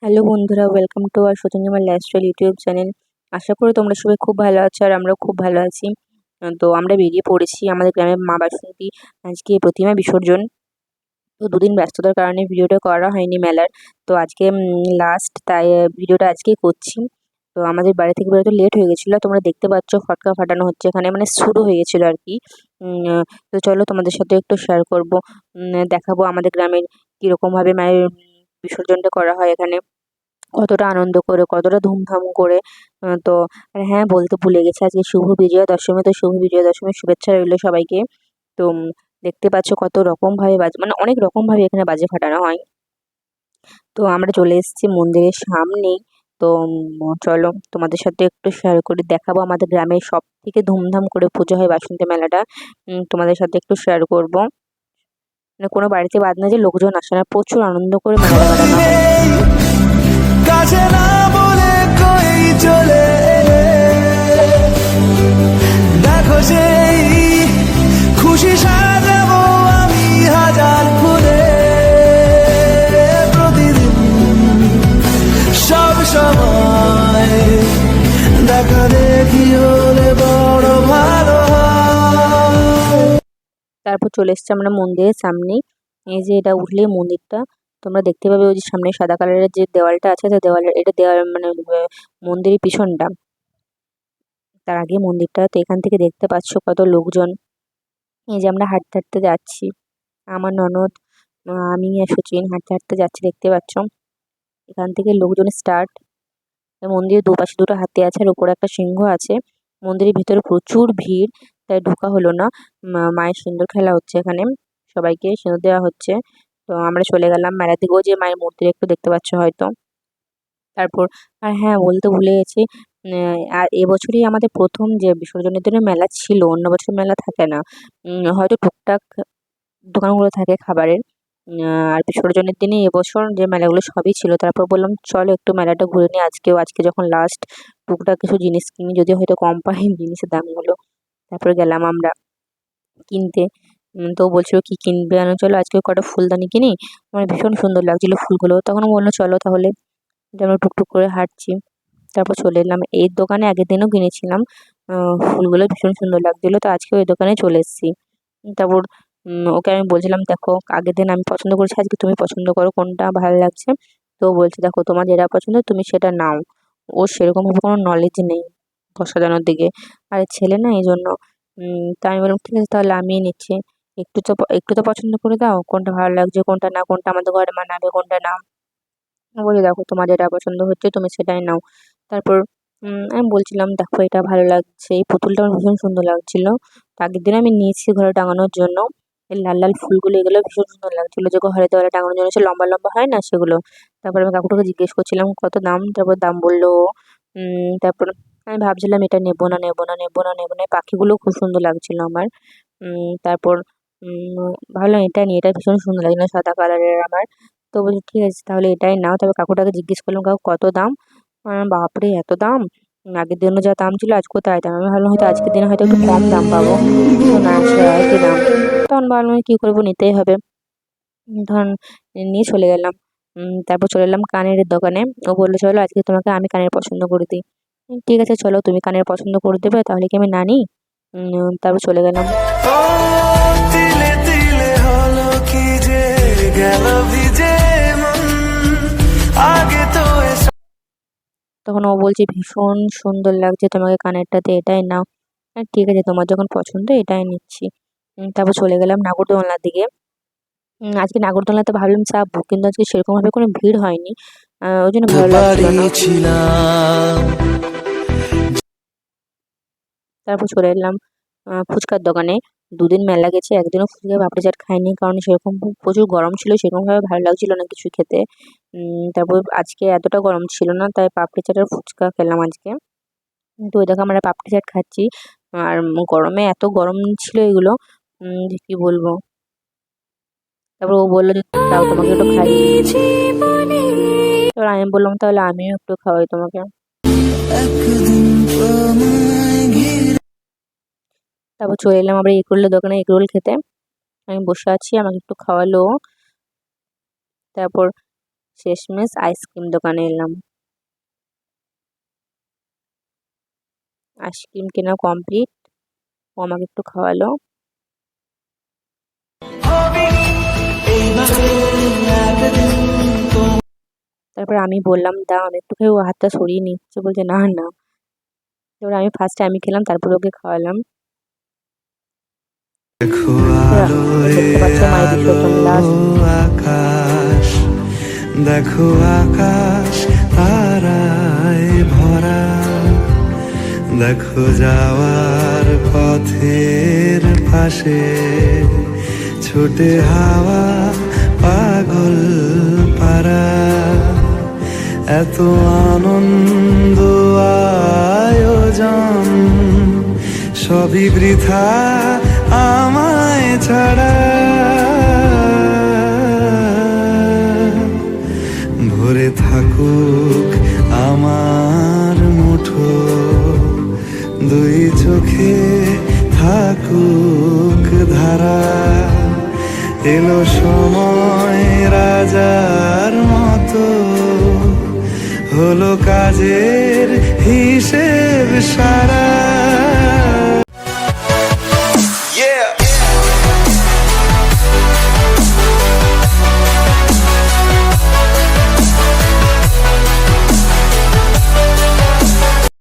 Hello বন্ধুরা, welcome to আর Soujanyamoy lifestyle YouTube channel. আশা করি তোমরা সবাই খুব ভালো আছো আর আমরাও খুব ভালো আছি। তো আমরা বেরিয়ে পড়েছি আমাদের গ্রামের মা বাসন্তী আজকে প্রতিমা বিসর্জন। তো দুদিন ব্যস্ততার কারণে ভিডিওটা করা হয়নি মেলার। তো আজকে লাস্ট, তাই ভিডিওটা আজকেই করছি। তো আমাদের বাড়ি থেকে বেরোতে লেট হয়ে গেছিলো, তোমরা দেখতে পাচ্ছ ফটকা ফাটানো হচ্ছে এখানে, মানে শুরু হয়ে গেছিলো আর কি। তো চলো তোমাদের সাথে একটু শেয়ার করবো, দেখাবো আমাদের গ্রামের কীরকমভাবে মায়ের বিসর্জনটা করা হয় এখানে, কতটা আনন্দ করে, কতটা ধুমধাম করে। তো আর হ্যাঁ, বলতে ভুলে গেছি, আজকে শুভ বিজয়া দশমী। তো শুভ বিজয়া দশমীর শুভেচ্ছা রইলো সবাইকে। তো দেখতে পাচ্ছ কত রকমভাবে বাজে, মানে অনেক রকমভাবে এখানে বাজে ফাটানো হয়। তো আমরা চলে এসেছি মন্দিরের সামনেই। তো চলো তোমাদের সাথে একটু শেয়ার করে দেখাবো আমাদের গ্রামের সব থেকে ধুমধাম করে পুজো হয় বাসন্তী মেলাটা। তোমাদের সাথে একটু শেয়ার করবো। মানে কোনো বাড়িতে বাদ না যে লোকজন আসে না, প্রচুর আনন্দ করে মেলাটা কাটানো হয়। কাছে না বলে কই চলে এলে, দেখো সেই খুশি সাজাবো আমি হাজার ফুলে, প্রতিদিন সব সময় দেখা দেখি হলে বড় ভালো হয়। তারপর চলে এসেছি আমরা মন্দিরের সামনেই। এই যে এটা উঠলেই মন্দিরটা তোমরা দেখতে পাবে, ওই যে সামনে সাদা কালারের যে দেওয়ালটা আছে, সেই দেওয়ালের এটা দেওয়াল মানে মন্দিরের পিছনটা, তার আগে মন্দিরটা। তো এখান থেকে দেখতে পাচ্ছ কত লোকজন। এই যে আমরা হাঁটতে হাঁটতে যাচ্ছি, আমার ননদ, আমি আর সচিন হাঁটতে হাঁটতে যাচ্ছি, দেখতে পাচ্ছ এখান থেকে লোকজন স্টার্ট। মন্দিরের দুপাশে দুটো হাতি আছে আর উপরে একটা সিংহ আছে। মন্দিরের ভিতরে প্রচুর ভিড়, তাই ঢোকা হলো না। মায়ের সিঁদুর খেলা হচ্ছে এখানে, সবাইকে সিঁদুর দেওয়া হচ্ছে। তো আমরা চলে গেলাম মেলা থেকে, ওই যে মায়ের মূর্তি একটু দেখতে পাচ্ছ হয়তো। তারপর আর হ্যাঁ, বলতে ভুলে গেছি, আর এবছরই আমাদের প্রথম যে বিসর্জনের দিনে মেলা ছিল, অন্য বছর মেলা থাকে না। হয়তো টুকটাক দোকানগুলো থাকে খাবারের। আর বিসর্জনের দিনে এবছর যে মেলাগুলো সবই ছিল। তারপর বললাম চলো একটু মেলাটা ঘুরে নিই আজকেও, আজকে যখন লাস্ট, টুকটাক কিছু জিনিস কিনি, যদি হয়তো কম পাই জিনিসের দামগুলো। তারপরে গেলাম আমরা কিনতে। তো বলছিল কি কিনবে, চলো আজকে কটা ফুলদানি কিনি। আমার ভীষণ সুন্দর লাগছিল ফুলগুলো, তখন বললো চলো তাহলে। আমরা টুকটুক করে হাঁটছি। তারপর চলে এলাম এই দোকানে, আগের দিনও কিনেছিলাম ফুলগুলো, ভীষণ সুন্দর লাগছিলো, তো আজকে ওই দোকানে চলে এসেছি। তারপর ওকে আমি বলছিলাম দেখো, আগের দিন আমি পছন্দ করেছি, আজকে তুমি পছন্দ করো কোনটা ভালো লাগছে। তো বলছে দেখো তোমার যেটা পছন্দ তুমি সেটা নাও। ওর সেরকমভাবে কোনো নলেজ নেই সাজানোর দিকে, আর ছেলে না, এই জন্য। তা আমি বললাম ঠিক আছে তাহলে আমিই নিচ্ছি। একটু তো পছন্দ করে দাও, কোনটা ভালো লাগছে, কোনটা না, কোনটা আমাদের ঘরে মানাবে, কোনটা না। বলি দেখো তোমার যেটা পছন্দ হচ্ছে তুমি সেটাই নাও। তারপর আমি বলছিলাম দেখো এটা ভালো লাগছে, এই পুতুলটা আমার ভীষণ সুন্দর লাগছিল। তো আগের দিন আমি নিয়েছি ঘরে টাঙানোর জন্য। এই লাল লাল ফুলগুলো, এগুলো ভীষণ সুন্দর লাগছিল, যে ঘরে দেওয়ালে টাঙানোর জন্য সে লম্বা লম্বা হয় না সেগুলো। তারপর আমি কাকুটাকে জিজ্ঞেস করছিলাম কত দাম, তারপর দাম বললো ও। তারপর আমি ভাবছিলাম এটা নেবো না নেবো না নেবো না নেবো না, এই পাখিগুলো খুব সুন্দর লাগছিল আমার। তারপর ভাবলাম এটা নিয়ে, এটা ভীষণ সুন্দর লাগছিল সাদা কালারের আমার। তো বলছি ঠিক আছে তাহলে এটাই নাও। তবে কাকুটাকে জিজ্ঞেস করলাম কাকু কত দাম। বাপরে এত দাম! আগের দিনও যা দাম ছিল আজকেও তাই দাম। আমি ভাবলাম হয়তো আজকের দিনে হয়তো একটু কম দাম পাবো, তো না সে একই দাম। তখন ভাবলাম কী করবো, নিতেই হবে। ধরুন নিয়ে চলে গেলাম। তারপর চলে এলাম কানের দোকানে। ও বললো চলো আজকে তোমাকে আমি কানের পছন্দ করে দিই। ঠিক আছে চলো, তুমি কানের পছন্দ করে দেবে তাহলে কি আমি না নিই? তারপর চলে গেলাম। ও তিলে তিলে হলো কি যে গেল ভিজে মন, আগে তো তখন ও বলছে ভীষণ সুন্দর লাগছে তোমাকে কানেরটাতে, এটাই নাও। ঠিক আছে তোমার যখন পছন্দ এটাই নিচ্ছি। তারপর চলে গেলাম নাগরদোলনার দিকে। আজকে নাগরদোলনাতে ভাবলাম চাপবো, কিন্তু আজকে সেরকমভাবে কোনো ভিড় হয়নি, ওই জন্য ভালো লাগছিল না। ছিলাম। তারপর চলে এলাম ফুচকার দোকানে। দুদিন মেলা গেছে, একদিনও ফুচকা পাপড়ি চাট খাইনি, কারণ সেরকম প্রচুর গরম ছিল, সেরকমভাবে ভালো লাগছিল না কিছু খেতে। তারপর আজকে এতটা গরম ছিল না, তাই পাপড়ি চাট আর ফুচকা খেলাম আজকে। তো ওই দেখো আমরা পাপড়ি চাট খাচ্ছি, আর গরমে এত গরম ছিল এগুলো, যে কী বলবো। তারপর ও বললো যে দাও তোমাকে একটু খাইয়ে দিই। এবার আমি বললাম তাহলে আমিও একটু খাওয়াই তোমাকে। তারপর চলে এলাম আবার এগরোলের দোকানে এগরোল খেতে। আমি বসে আছি, আমাকে একটু খাওয়ালো। তারপর শেষমেশ আইসক্রিম দোকানে এলাম। আইসক্রিম কেনা কমপ্লিট, ও আমাকে একটু খাওয়ালো। তারপর আমি বললাম দাও আমি একটু খেয়ে, ও হাতটা সরিয়ে নিচ্ছে, বলছে না না। এবার আমি ফার্স্টে আমি খেলাম, তারপর ওকে খাওয়ালাম। দেখো দেখতে পাচ্ছ মায়ের বিসর্জন লাস্ট। আকাশ, দেখো আকাশ তারায় ভরা, দেখো যাওয়ার পথের পাশে ছোটে হাওয়া পাগল পারা, এত আনন্দ আয়োজন সবই বৃথা আমায় ছাড়া। ভরে থাকুক আমার মুঠো, দুই চোখে থাকুক ধারা, এলো সময় রাজার মতো, হলো কাজের হিসেব সারা।